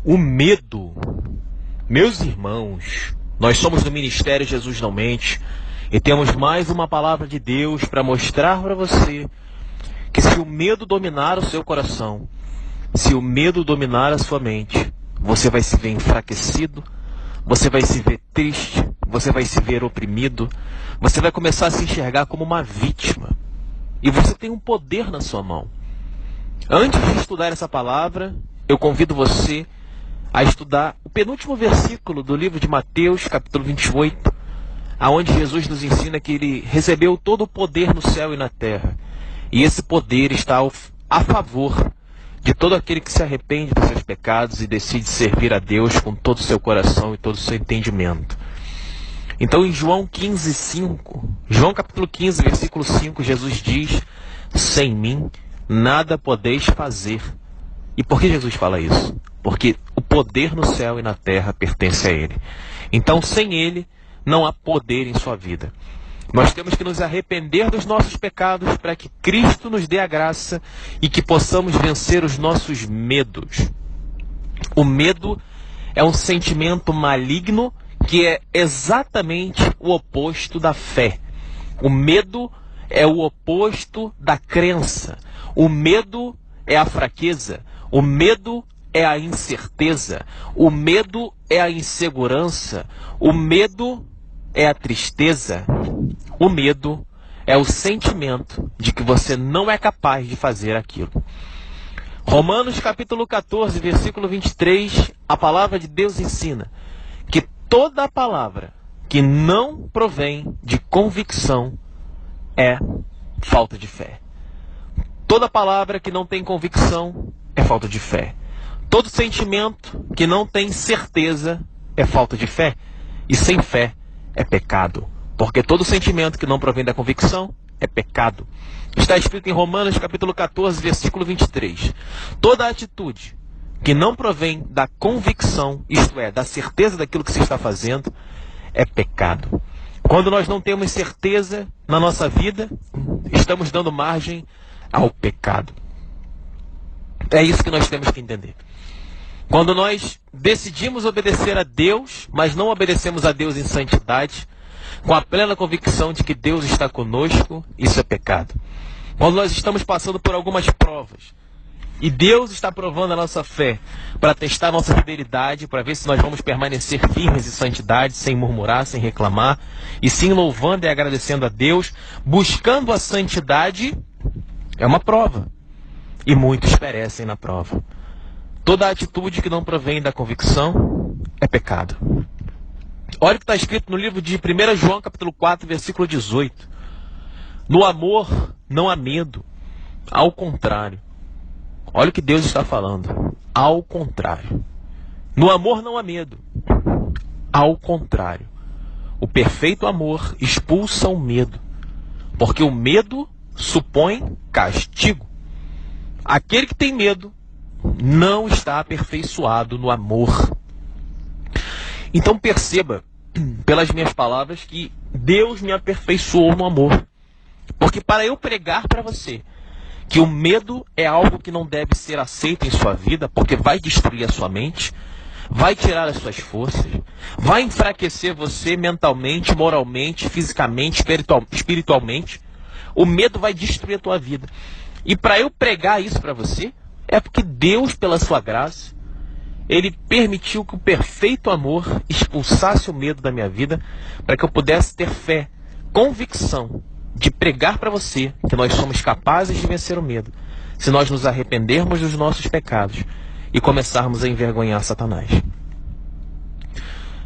O medo, meus irmãos, nós somos do Ministério Jesus Não Mente e temos mais uma palavra de Deus para mostrar para você que se o medo dominar o seu coração, se o medo dominar a sua mente, você vai se ver enfraquecido, você vai se ver triste, você vai se ver oprimido, você vai começar a se enxergar como uma vítima. E você tem um poder na sua mão. Antes de estudar essa palavra, eu convido você a estudar o penúltimo versículo do livro de Mateus, capítulo 28, aonde Jesus nos ensina que ele recebeu todo o poder no céu e na terra. E esse poder está a favor de todo aquele que se arrepende dos seus pecados e decide servir a Deus com todo o seu coração e todo o seu entendimento. Então em João 15:5, João capítulo 15, versículo 5, Jesus diz: sem mim nada podeis fazer. E por que Jesus fala isso? Porque o poder no céu e na terra pertence a Ele. Então sem Ele não há poder em sua vida. Nós temos que nos arrepender dos nossos pecados para que Cristo nos dê a graça e que possamos vencer os nossos medos. O medo é um sentimento maligno que é exatamente o oposto da fé. O medo é o oposto da crença. O medo é a fraqueza. O medo é a incerteza. O medo é a insegurança. O medo é a tristeza. O medo é o sentimento de que você não é capaz de fazer aquilo. Romanos capítulo 14, versículo 23, a palavra de Deus ensina que toda palavra que não provém de convicção é falta de fé. Toda palavra que não tem convicção é falta de fé. Todo sentimento que não tem certeza é falta de fé. E sem fé é pecado. Porque todo sentimento que não provém da convicção é pecado. Está escrito em Romanos capítulo 14, versículo 23. Toda atitude que não provém da convicção, isto é, da certeza daquilo que se está fazendo, é pecado. Quando nós não temos certeza na nossa vida, estamos dando margem ao pecado. É isso que nós temos que entender. Quando nós decidimos obedecer a Deus, mas não obedecemos a Deus em santidade, com a plena convicção de que Deus está conosco, isso é pecado. Quando nós estamos passando por algumas provas, e Deus está provando a nossa fé, para testar a nossa fidelidade, para ver se nós vamos permanecer firmes em santidade, sem murmurar, sem reclamar, e sim louvando e agradecendo a Deus, buscando a santidade, é uma prova. E muitos perecem na prova. Toda atitude que não provém da convicção é pecado. Olha o que está escrito no livro de 1 João, capítulo 4, versículo 18. No amor não há medo. Ao contrário. Olha o que Deus está falando. Ao contrário. No amor não há medo. Ao contrário. O perfeito amor expulsa o medo. Porque o medo supõe castigo. Aquele que tem medo não está aperfeiçoado no amor. Então perceba, pelas minhas palavras, que Deus me aperfeiçoou no amor. Porque para eu pregar para você que o medo é algo que não deve ser aceito em sua vida, porque vai destruir a sua mente, vai tirar as suas forças, vai enfraquecer você mentalmente, moralmente, fisicamente, espiritualmente, o medo vai destruir a tua vida. E para eu pregar isso para você, é porque Deus, pela sua graça, Ele permitiu que o perfeito amor expulsasse o medo da minha vida, para que eu pudesse ter fé, convicção de pregar para você que nós somos capazes de vencer o medo, se nós nos arrependermos dos nossos pecados e começarmos a envergonhar Satanás.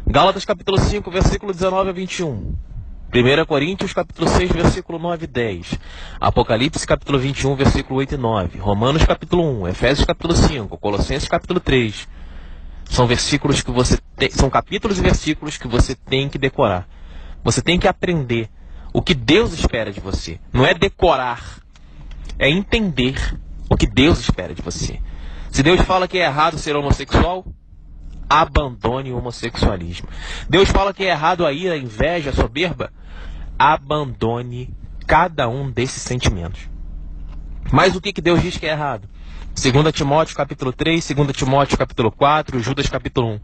Gálatas capítulo 5, versículo 19 a 21. 1 Coríntios capítulo 6, versículo 9 e 10. Apocalipse capítulo 21, versículo 8 e 9. Romanos capítulo 1, Efésios capítulo 5, Colossenses capítulo 3. São versículos que você tem, são capítulos e versículos que você tem que decorar. Você tem que aprender o que Deus espera de você. Não é decorar, é entender o que Deus espera de você. Se Deus fala que é errado ser homossexual, abandone o homossexualismo. Deus fala que é errado a ira, a inveja, a soberba, abandone cada um desses sentimentos. Mas o que Deus diz que é errado? 2 Timóteo capítulo 3, 2 Timóteo capítulo 4, Judas capítulo 1.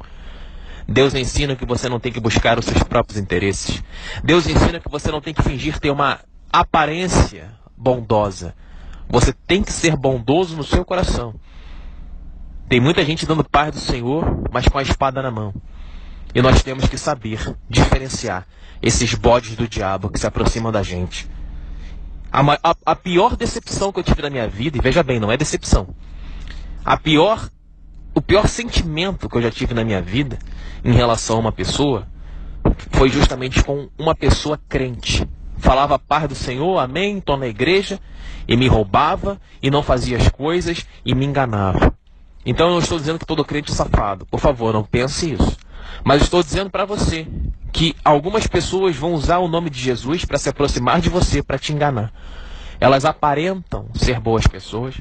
Deus ensina que você não tem que buscar os seus próprios interesses. Deus ensina que você não tem que fingir ter uma aparência bondosa. Você tem que ser bondoso no seu coração. Tem muita gente dando paz do Senhor, mas com a espada na mão. E nós temos que saber diferenciar esses bodes do diabo que se aproximam da gente. A pior decepção que eu tive na minha vida, e veja bem, não é decepção. O pior sentimento que eu já tive na minha vida em relação a uma pessoa foi justamente com uma pessoa crente. Falava a paz do Senhor, amém, estou na igreja, e me roubava, e não fazia as coisas, e me enganava. Então eu não estou dizendo que todo crente é safado. Por favor, não pense isso. Mas estou dizendo para você que algumas pessoas vão usar o nome de Jesus para se aproximar de você, para te enganar. Elas aparentam ser boas pessoas,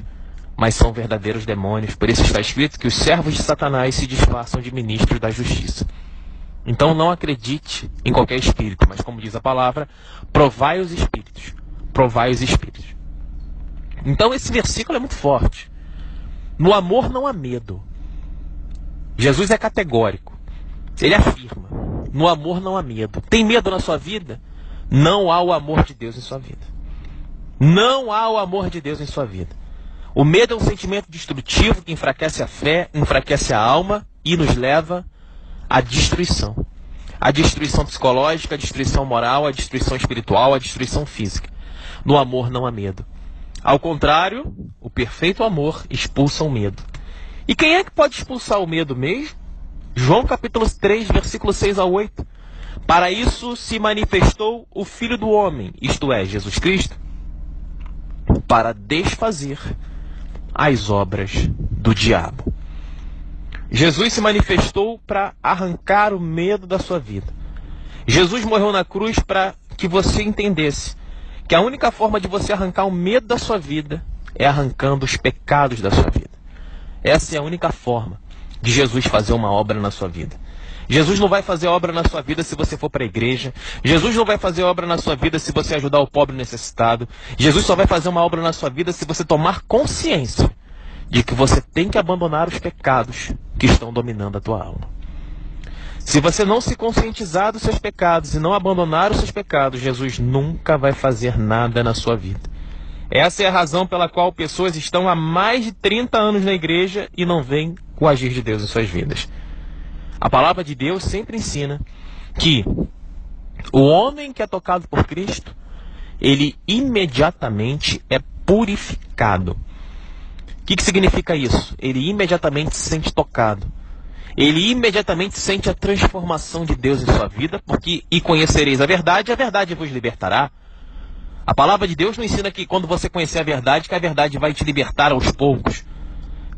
mas são verdadeiros demônios. Por isso está escrito que os servos de Satanás se disfarçam de ministros da justiça. Então não acredite em qualquer espírito, mas como diz a palavra, provai os espíritos. Provai os espíritos. Então esse versículo é muito forte. No amor não há medo. Jesus é categórico. Ele afirma, no amor não há medo. Tem medo na sua vida? Não há o amor de Deus em sua vida. Não há o amor de Deus em sua vida. O medo é um sentimento destrutivo que enfraquece a fé, enfraquece a alma e nos leva à destruição. A destruição psicológica, a destruição moral, a destruição espiritual, a destruição física. No amor não há medo. Ao contrário, o perfeito amor expulsa o medo. E quem é que pode expulsar o medo mesmo? João capítulo 3, versículo 6 a 8. Para isso se manifestou o Filho do Homem, isto é, Jesus Cristo, para desfazer as obras do diabo. Jesus se manifestou para arrancar o medo da sua vida. Jesus morreu na cruz para que você entendesse que a única forma de você arrancar o medo da sua vida é arrancando os pecados da sua vida. Essa é a única forma de Jesus fazer uma obra na sua vida. Jesus não vai fazer obra na sua vida se você for para a igreja. Jesus não vai fazer obra na sua vida se você ajudar o pobre necessitado. Jesus só vai fazer uma obra na sua vida se você tomar consciência de que você tem que abandonar os pecados que estão dominando a tua alma. Se você não se conscientizar dos seus pecados e não abandonar os seus pecados, Jesus nunca vai fazer nada na sua vida. Essa é a razão pela qual pessoas estão há mais de 30 anos na igreja e não veem o agir de Deus em suas vidas. A palavra de Deus sempre ensina que o homem que é tocado por Cristo, ele imediatamente é purificado. O que significa isso? Ele imediatamente se sente tocado. Ele imediatamente sente a transformação de Deus em sua vida, porque e conhecereis a verdade vos libertará. A palavra de Deus não ensina que quando você conhecer a verdade, que a verdade vai te libertar aos poucos.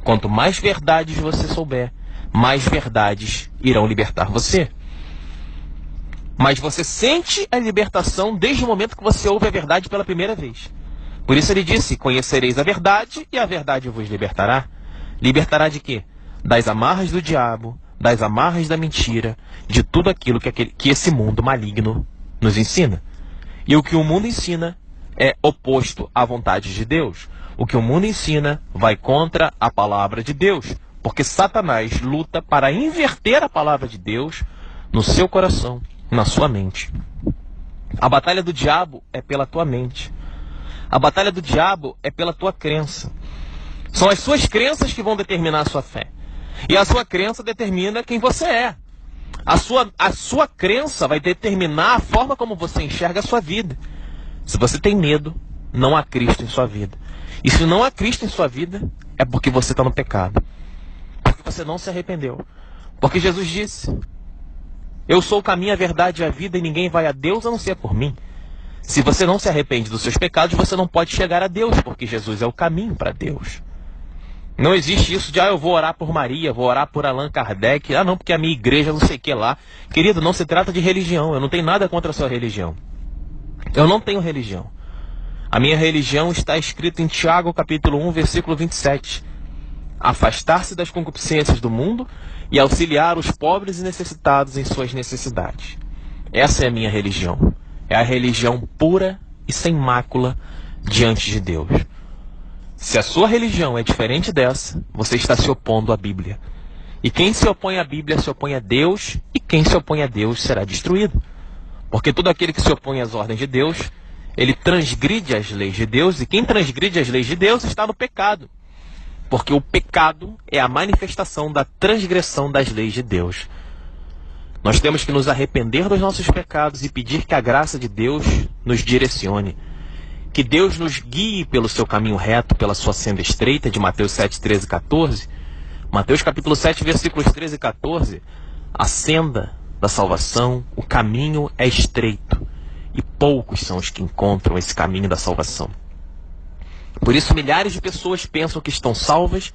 Quanto mais verdades você souber, mais verdades irão libertar você. Mas você sente a libertação desde o momento que você ouve a verdade pela primeira vez. Por isso ele disse, conhecereis a verdade e a verdade vos libertará. Libertará de quê? Das amarras do diabo, das amarras da mentira, de tudo aquilo que esse mundo maligno nos ensina. E o que o mundo ensina é oposto à vontade de Deus. O que o mundo ensina vai contra a palavra de Deus. Porque Satanás luta para inverter a palavra de Deus no seu coração, na sua mente. A batalha do diabo é pela tua mente. A batalha do diabo é pela tua crença. São as suas crenças que vão determinar a sua fé. E a sua crença determina quem você é. A sua crença vai determinar a forma como você enxerga a sua vida. Se você tem medo, não há Cristo em sua vida. E se não há Cristo em sua vida, é porque você está no pecado. Porque você não se arrependeu. Porque Jesus disse, eu sou o caminho, a verdade e a vida, e ninguém vai a Deus a não ser por mim. Se você não se arrepende dos seus pecados, você não pode chegar a Deus, porque Jesus é o caminho para Deus. Não existe isso de, eu vou orar por Maria, vou orar por Allan Kardec, não, porque a minha igreja não sei o que lá. Querido, não se trata de religião, eu não tenho nada contra a sua religião. Eu não tenho religião. A minha religião está escrita em Tiago, capítulo 1, versículo 27. Afastar-se das concupiscências do mundo e auxiliar os pobres e necessitados em suas necessidades. Essa é a minha religião. É a religião pura e sem mácula diante de Deus. Se a sua religião é diferente dessa, você está se opondo à Bíblia. E quem se opõe à Bíblia se opõe a Deus, e quem se opõe a Deus será destruído. Porque todo aquele que se opõe às ordens de Deus, ele transgride as leis de Deus, e quem transgride as leis de Deus está no pecado. Porque o pecado é a manifestação da transgressão das leis de Deus. Nós temos que nos arrepender dos nossos pecados e pedir que a graça de Deus nos direcione. Que Deus nos guie pelo seu caminho reto, pela sua senda estreita, de Mateus 7, 13 e 14. Mateus capítulo 7, versículos 13 e 14. A senda da salvação, o caminho é estreito, e poucos são os que encontram esse caminho da salvação. Por isso, milhares de pessoas pensam que estão salvas,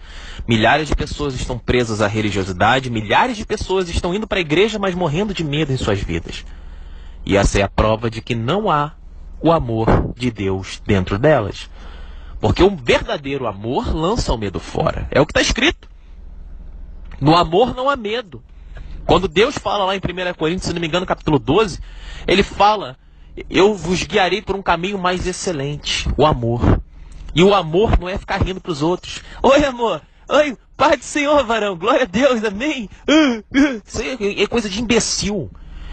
milhares de pessoas estão presas à religiosidade, milhares de pessoas estão indo para a igreja, mas morrendo de medo em suas vidas. E essa é a prova de que não há o amor de Deus dentro delas. Porque o verdadeiro amor lança o medo fora. É o que está escrito. No amor não há medo. Quando Deus fala lá em 1 Coríntios, se não me engano, capítulo 12, ele fala: eu vos guiarei por um caminho mais excelente, o amor. E o amor não é ficar rindo para os outros. Oi, amor. Oi, paz do Senhor, varão. Glória a Deus, amém. Isso é coisa de imbecil.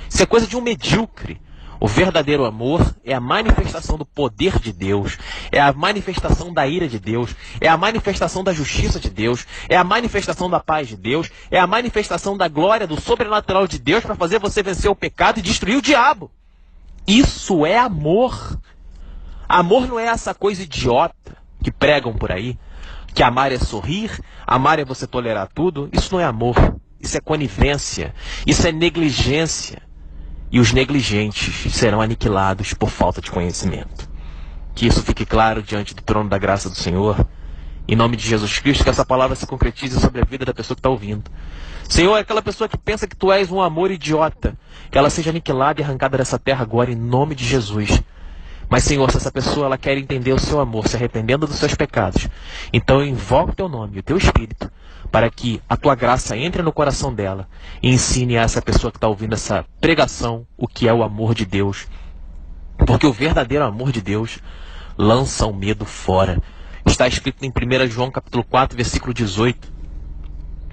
Isso é coisa de um medíocre. O verdadeiro amor é a manifestação do poder de Deus, é a manifestação da ira de Deus, é a manifestação da justiça de Deus, é a manifestação da paz de Deus, é a manifestação da glória, do sobrenatural de Deus para fazer você vencer o pecado e destruir o diabo. Isso é amor. Amor não é essa coisa idiota que pregam por aí, que amar é sorrir, amar é você tolerar tudo. Isso não é amor, isso é conivência, isso é negligência. E os negligentes serão aniquilados por falta de conhecimento. Que isso fique claro diante do trono da graça do Senhor. Em nome de Jesus Cristo, que essa palavra se concretize sobre a vida da pessoa que está ouvindo. Senhor, aquela pessoa que pensa que tu és um amor idiota, que ela seja aniquilada e arrancada dessa terra agora, em nome de Jesus. Mas, Senhor, se essa pessoa ela quer entender o seu amor, se arrependendo dos seus pecados, então eu invoco o teu nome, o teu Espírito, para que a tua graça entre no coração dela e ensine a essa pessoa que está ouvindo essa pregação o que é o amor de Deus. Porque o verdadeiro amor de Deus lança o medo fora. Está escrito em 1 João capítulo 4, versículo 18.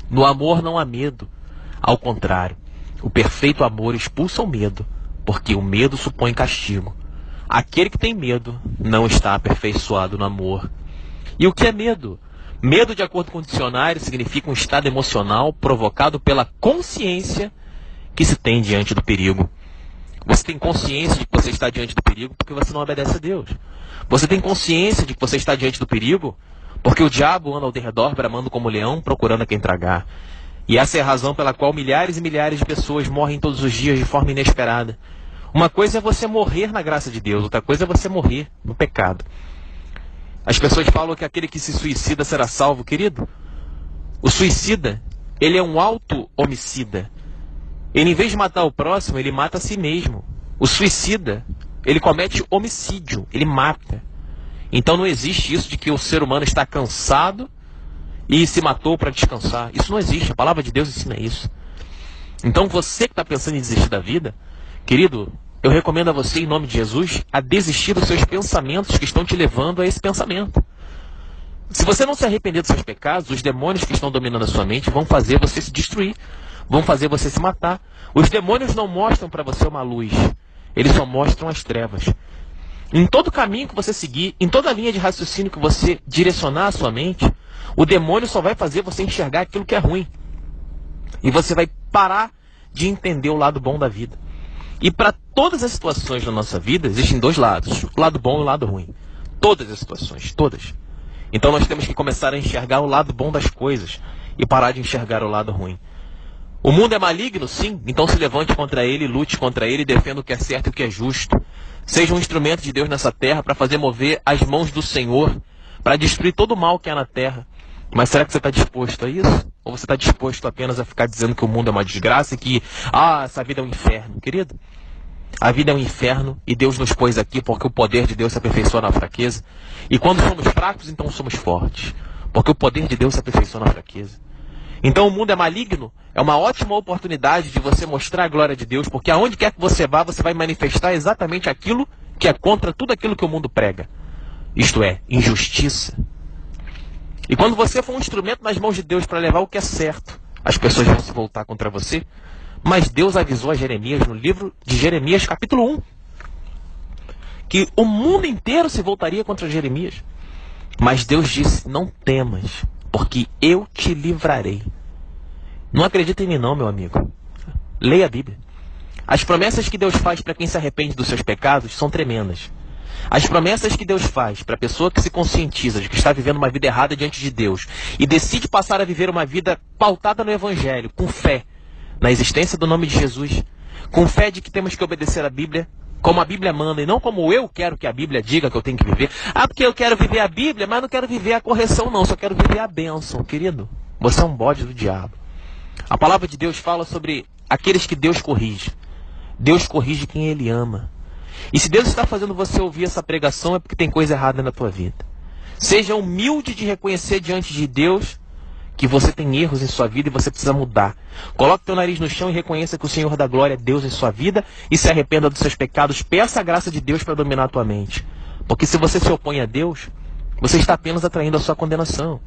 No amor não há medo. Ao contrário, o perfeito amor expulsa o medo, porque o medo supõe castigo. Aquele que tem medo não está aperfeiçoado no amor. E o que é medo? Medo, de acordo com o dicionário, significa um estado emocional provocado pela consciência que se tem diante do perigo. Você tem consciência de que você está diante do perigo porque você não obedece a Deus. Você tem consciência de que você está diante do perigo porque o diabo anda ao derredor bramando como leão, procurando a quem tragar. E essa é a razão pela qual milhares e milhares de pessoas morrem todos os dias de forma inesperada. Uma coisa é você morrer na graça de Deus, outra coisa é você morrer no pecado. As pessoas falam que aquele que se suicida será salvo. Querido, o suicida, ele é um auto-homicida. Ele, em vez de matar o próximo, ele mata a si mesmo. O suicida, ele comete homicídio, ele mata. Então não existe isso de que o ser humano está cansado e se matou para descansar. Isso não existe, a palavra de Deus ensina isso. Então você que está pensando em desistir da vida, querido, eu recomendo a você, em nome de Jesus, a desistir dos seus pensamentos que estão te levando a esse pensamento. Se você não se arrepender dos seus pecados, os demônios que estão dominando a sua mente vão fazer você se destruir, vão fazer você se matar. Os demônios não mostram para você uma luz, eles só mostram as trevas. Em todo caminho que você seguir, em toda linha de raciocínio que você direcionar a sua mente, o demônio só vai fazer você enxergar aquilo que é ruim. E você vai parar de entender o lado bom da vida. E para todas as situações da nossa vida, existem dois lados, o lado bom e o lado ruim. Todas as situações, todas. Então nós temos que começar a enxergar o lado bom das coisas e parar de enxergar o lado ruim. O mundo é maligno, sim, então se levante contra ele, lute contra ele e defenda o que é certo e o que é justo. Seja um instrumento de Deus nessa terra para fazer mover as mãos do Senhor, para destruir todo o mal que há na terra. Mas será que você está disposto a isso? Ou você está disposto apenas a ficar dizendo que o mundo é uma desgraça e que, essa vida é um inferno? Querido, a vida é um inferno e Deus nos pôs aqui porque o poder de Deus se aperfeiçoa na fraqueza. E quando somos fracos, então somos fortes. Porque o poder de Deus se aperfeiçoa na fraqueza. Então o mundo é maligno, é uma ótima oportunidade de você mostrar a glória de Deus, porque aonde quer que você vá, você vai manifestar exatamente aquilo que é contra tudo aquilo que o mundo prega. Isto é, injustiça, E quando você for um instrumento nas mãos de Deus para levar o que é certo, as pessoas vão se voltar contra você. Mas Deus avisou a Jeremias no livro de Jeremias, capítulo 1, que o mundo inteiro se voltaria contra Jeremias. Mas Deus disse: não temas, porque eu te livrarei. Não acredita em mim não, meu amigo. Leia a Bíblia. As promessas que Deus faz para quem se arrepende dos seus pecados são tremendas. As promessas que Deus faz para a pessoa que se conscientiza de que está vivendo uma vida errada diante de Deus e decide passar a viver uma vida pautada no Evangelho, com fé na existência do nome de Jesus, com fé de que temos que obedecer a Bíblia como a Bíblia manda e não como eu quero que a Bíblia diga que eu tenho que viver. Ah, porque eu quero viver a Bíblia, mas não quero viver a correção não, só quero viver a bênção. Querido, você é um bode do diabo. A palavra de Deus fala sobre aqueles que Deus corrige. Deus corrige quem Ele ama. E se Deus está fazendo você ouvir essa pregação, é porque tem coisa errada na tua vida. Seja humilde de reconhecer diante de Deus que você tem erros em sua vida e você precisa mudar. Coloque teu nariz no chão e reconheça que o Senhor da glória é Deus em sua vida e se arrependa dos seus pecados. Peça a graça de Deus para dominar a tua mente. Porque se você se opõe a Deus, você está apenas atraindo a sua condenação.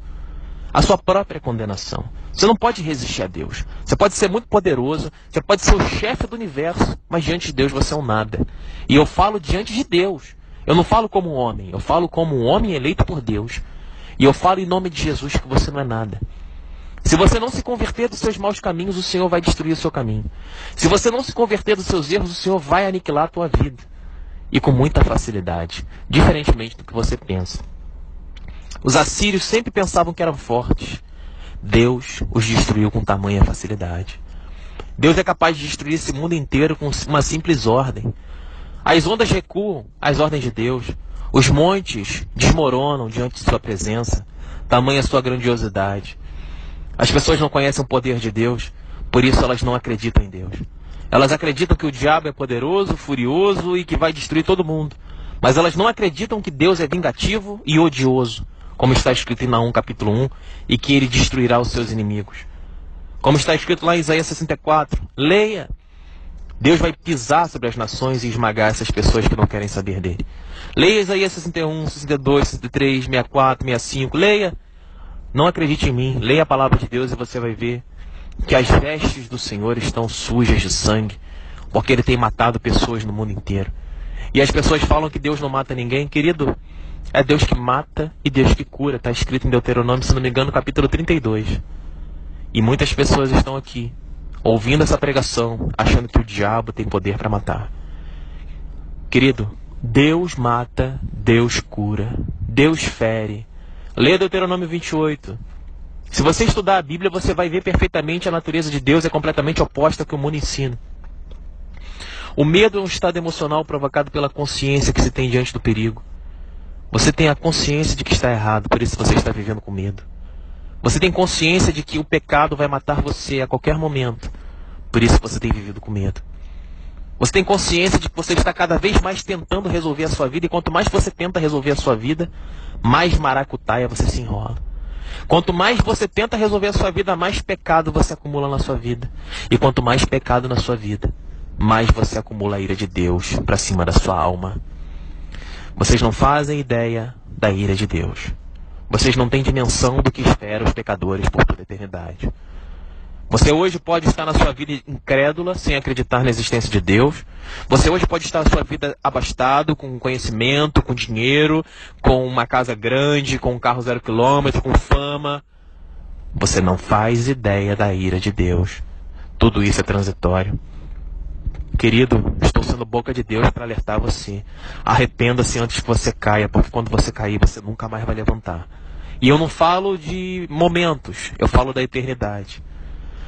A sua própria condenação. Você não pode resistir a Deus. Você pode ser muito poderoso, você pode ser o chefe do universo, mas diante de Deus você é um nada. E eu falo diante de Deus. Eu não falo como um homem, eu falo como um homem eleito por Deus. E eu falo em nome de Jesus que você não é nada. Se você não se converter dos seus maus caminhos, o Senhor vai destruir o seu caminho. Se você não se converter dos seus erros, o Senhor vai aniquilar a tua vida. E com muita facilidade, diferentemente do que você pensa. Os assírios sempre pensavam que eram fortes. Deus os destruiu com tamanha facilidade. Deus é capaz de destruir esse mundo inteiro com uma simples ordem. As ondas recuam às ordens de Deus. Os montes desmoronam diante de sua presença. Tamanha sua grandiosidade. As pessoas não conhecem o poder de Deus, por isso elas não acreditam em Deus. Elas acreditam que o diabo é poderoso, furioso e que vai destruir todo mundo. Mas elas não acreditam que Deus é vingativo e odioso, como está escrito em Naum capítulo 1, e que ele destruirá os seus inimigos. Como está escrito lá em Isaías 64, leia. Deus vai pisar sobre as nações e esmagar essas pessoas que não querem saber dele. Leia Isaías 61, 62, 63, 64, 65, leia. Não acredite em mim, leia a palavra de Deus e você vai ver que as vestes do Senhor estão sujas de sangue, porque Ele tem matado pessoas no mundo inteiro. E as pessoas falam que Deus não mata ninguém. Querido, é Deus que mata e Deus que cura. Está escrito em Deuteronômio, se não me engano, capítulo 32. E muitas pessoas estão aqui, ouvindo essa pregação, achando que o diabo tem poder para matar. Querido, Deus mata, Deus cura, Deus fere. Leia Deuteronômio 28. Se você estudar a Bíblia, você vai ver perfeitamente a natureza de Deus é completamente oposta ao que o mundo ensina. O medo é um estado emocional provocado pela consciência que se tem diante do perigo. Você tem a consciência de que está errado, por isso você está vivendo com medo. Você tem consciência de que o pecado vai matar você a qualquer momento, por isso você tem vivido com medo. Você tem consciência de que você está cada vez mais tentando resolver a sua vida, e quanto mais você tenta resolver a sua vida, mais maracutaia você se enrola. Quanto mais você tenta resolver a sua vida, mais pecado você acumula na sua vida. E quanto mais pecado na sua vida, mais você acumula a ira de Deus para cima da sua alma. Vocês não fazem ideia da ira de Deus. Vocês não têm dimensão do que espera os pecadores por toda a eternidade. Você hoje pode estar na sua vida incrédula, sem acreditar na existência de Deus. Você hoje pode estar na sua vida abastado, com conhecimento, com dinheiro, com uma casa grande, com um carro 0 km, com fama. Você não faz ideia da ira de Deus. Tudo isso é transitório. Querido, estou sendo boca de Deus para alertar você. Arrependa-se antes que você caia, porque quando você cair, você nunca mais vai levantar. E eu não falo de momentos, eu falo da eternidade.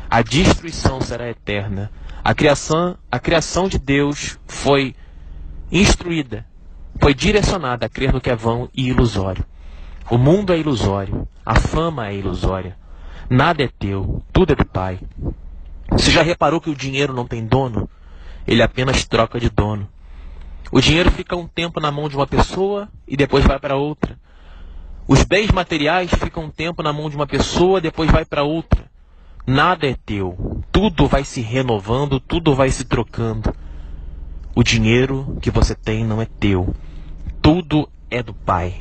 A destruição será eterna. A criação de Deus foi instruída, foi direcionada a crer no que é vão e ilusório. O mundo é ilusório, a fama é ilusória. Nada é teu, tudo é do Pai. Você já reparou que o dinheiro não tem dono? Ele apenas troca de dono. O dinheiro fica um tempo na mão de uma pessoa e depois vai para outra. Os bens materiais ficam um tempo na mão de uma pessoa e depois vai para outra. Nada é teu. Tudo vai se renovando, tudo vai se trocando. O dinheiro que você tem não é teu. Tudo é do Pai.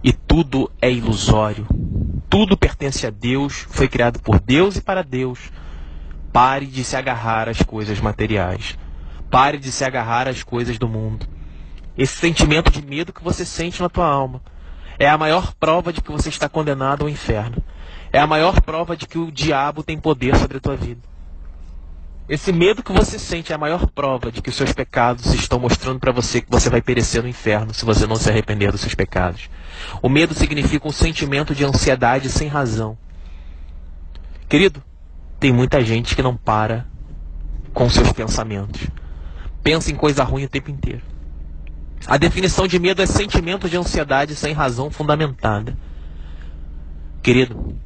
E tudo é ilusório. tudo pertence a Deus, foi criado por Deus e para Deus. Pare de se agarrar às coisas materiais. Pare de se agarrar às coisas do mundo. Esse sentimento de medo que você sente na tua alma é a maior prova de que você está condenado ao inferno. É a maior prova de que o diabo tem poder sobre a tua vida. Esse medo que você sente é a maior prova de que os seus pecados estão mostrando para você que você vai perecer no inferno se você não se arrepender dos seus pecados. O medo significa um sentimento de ansiedade sem razão. Querido, tem muita gente que não para com seus pensamentos. Pensa em coisa ruim o tempo inteiro. A definição de medo é sentimento de ansiedade sem razão fundamentada. Querido,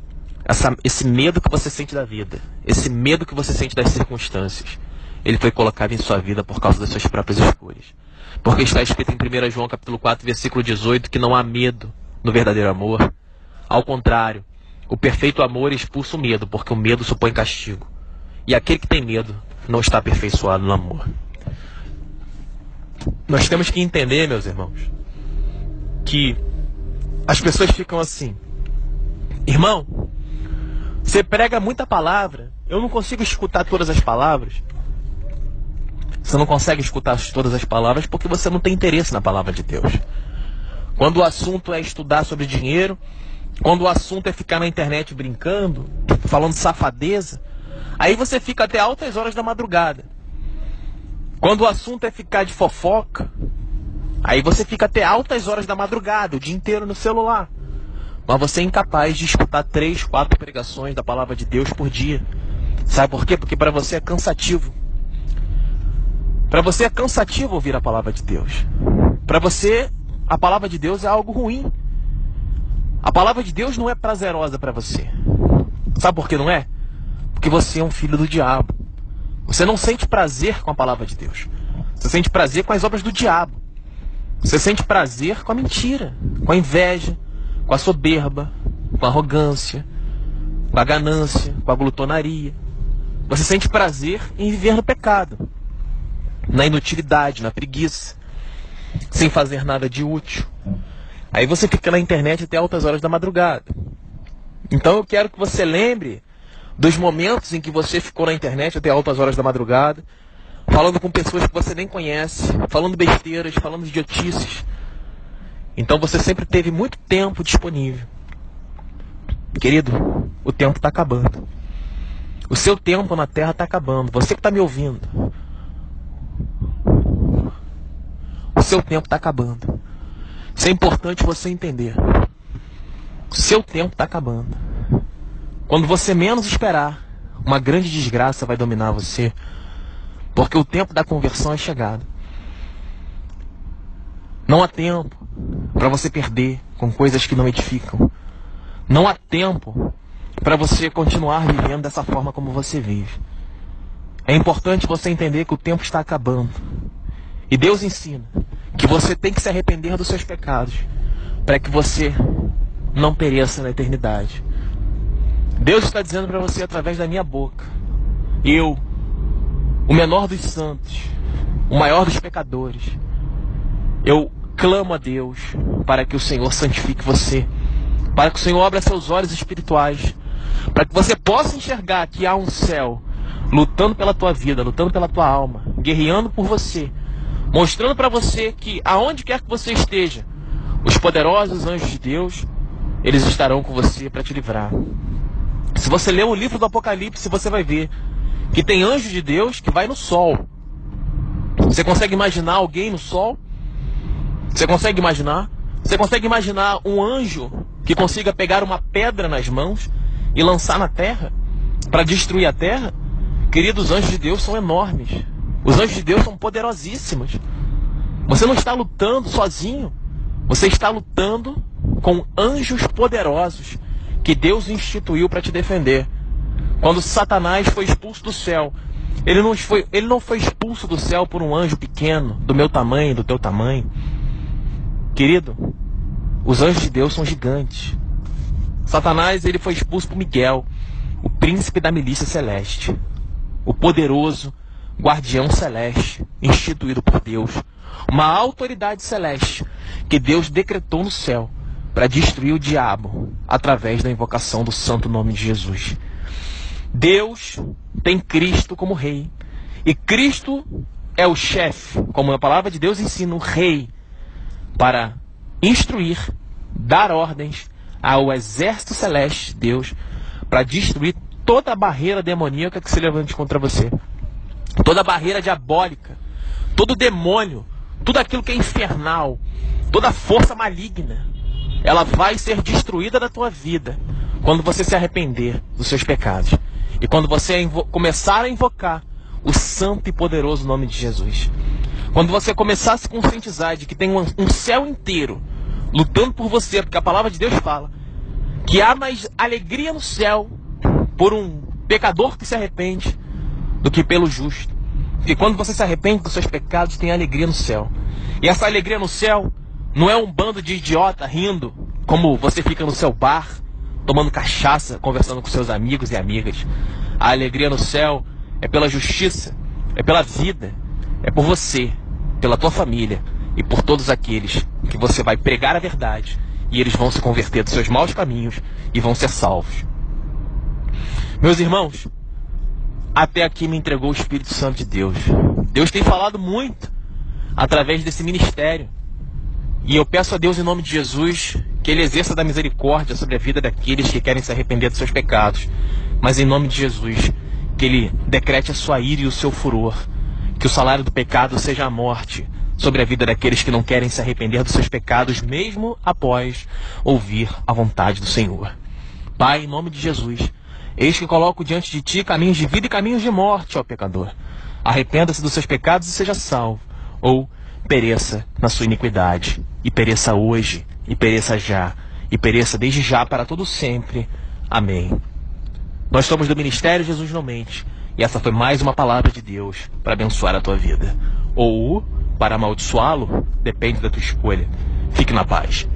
esse medo que você sente da vida, esse medo que você sente das circunstâncias, ele foi colocado em sua vida por causa das suas próprias escolhas. Porque está escrito em 1 João capítulo 4, versículo 18, que não há medo no verdadeiro amor. Ao contrário, o perfeito amor expulsa o medo, porque o medo supõe castigo. E aquele que tem medo não está aperfeiçoado no amor. Nós temos que entender, meus irmãos, que as pessoas ficam assim: irmão, você prega muita palavra, eu não consigo escutar todas as palavras. Você não consegue escutar todas as palavras porque você não tem interesse na palavra de Deus. Quando o assunto é estudar sobre dinheiro, quando o assunto é ficar na internet brincando, falando safadeza, aí você fica até altas horas da madrugada. Quando o assunto é ficar de fofoca, aí você fica até altas horas da madrugada, o dia inteiro no celular. Mas você é incapaz de escutar 3, 4 pregações da palavra de Deus por dia. Sabe por quê? Porque para você é cansativo. Para você é cansativo ouvir a palavra de Deus. Para você, a palavra de Deus é algo ruim. A palavra de Deus não é prazerosa para você. Sabe por que não é? Porque você é um filho do diabo. Você não sente prazer com a palavra de Deus. Você sente prazer com as obras do diabo. Você sente prazer com a mentira, com a inveja, com a soberba, com a arrogância, com a ganância, com a glutonaria. Você sente prazer em viver no pecado, na inutilidade, na preguiça, sem fazer nada de útil. Aí você fica na internet até altas horas da madrugada. Então eu quero que você lembre dos momentos em que você ficou na internet até altas horas da madrugada, falando com pessoas que você nem conhece, falando besteiras, falando idiotices. Então você sempre teve muito tempo disponível. Querido, o tempo está acabando. O seu tempo na terra está acabando. Você que está me ouvindo, o seu tempo está acabando. Isso é importante você entender. O seu tempo está acabando. Quando você menos esperar, uma grande desgraça vai dominar você, porque o tempo da conversão é chegado. Não há tempo para você perder com coisas que não edificam. Não há tempo para você continuar vivendo dessa forma como você vive. É importante você entender que o tempo está acabando. E Deus ensina que você tem que se arrepender dos seus pecados, para que você não pereça na eternidade. Deus está dizendo para você através da minha boca: eu, o menor dos santos, o maior dos pecadores, eu clamo a Deus para que o Senhor santifique você, para que o Senhor abra seus olhos espirituais, para que você possa enxergar que há um céu lutando pela tua vida, lutando pela tua alma, guerreando por você, mostrando para você que aonde quer que você esteja, os poderosos anjos de Deus, eles estarão com você para te livrar. Se você ler o livro do Apocalipse, você vai ver que tem anjo de Deus que vai no sol. Você consegue imaginar alguém no sol? Você consegue imaginar? Você consegue imaginar um anjo que consiga pegar uma pedra nas mãos e lançar na terra para destruir a terra? Queridos, os anjos de Deus são enormes. Os anjos de Deus são poderosíssimos. Você não está lutando sozinho. Você está lutando com anjos poderosos que Deus instituiu para te defender. Quando Satanás foi expulso do céu, ele não foi expulso do céu por um anjo pequeno, do meu tamanho, do teu tamanho. Querido, os anjos de Deus são gigantes. Satanás, ele foi expulso por Miguel, o príncipe da milícia celeste, o poderoso guardião celeste, instituído por Deus, uma autoridade celeste que Deus decretou no céu para destruir o diabo através da invocação do santo nome de Jesus. Deus tem Cristo como rei. E Cristo é o chefe, como a palavra de Deus ensina, o rei, para instruir, dar ordens ao exército celeste de Deus para destruir toda a barreira demoníaca que se levante contra você. Toda a barreira diabólica, todo demônio, tudo aquilo que é infernal, toda força maligna, ela vai ser destruída da tua vida quando você se arrepender dos seus pecados. E quando você começar a invocar o santo e poderoso nome de Jesus. Quando você começar a se conscientizar de que tem um céu inteiro lutando por você, porque a palavra de Deus fala que há mais alegria no céu por um pecador que se arrepende do que pelo justo. Porque quando você se arrepende dos seus pecados, tem alegria no céu. E essa alegria no céu não é um bando de idiota rindo, como você fica no seu bar, tomando cachaça, conversando com seus amigos e amigas. A alegria no céu é pela justiça, é pela vida, é por você, pela tua família e por todos aqueles que você vai pregar a verdade e eles vão se converter dos seus maus caminhos e vão ser salvos. Meus irmãos, até aqui me entregou o Espírito Santo de Deus. Deus tem falado muito através desse ministério. E eu peço a Deus em nome de Jesus que Ele exerça da misericórdia sobre a vida daqueles que querem se arrepender dos seus pecados. Mas em nome de Jesus, que Ele decrete a sua ira e o seu furor. Que o salário do pecado seja a morte sobre a vida daqueles que não querem se arrepender dos seus pecados, mesmo após ouvir a vontade do Senhor. Pai, em nome de Jesus, eis que coloco diante de Ti caminhos de vida e caminhos de morte, ó pecador. Arrependa-se dos seus pecados e seja salvo, ou pereça na sua iniquidade, e pereça hoje, e pereça já, e pereça desde já para todo sempre. Amém. Nós somos do Ministério Jesus Não Mente, e essa foi mais uma palavra de Deus para abençoar a tua vida. Ou para amaldiçoá-lo, depende da tua escolha. Fique na paz.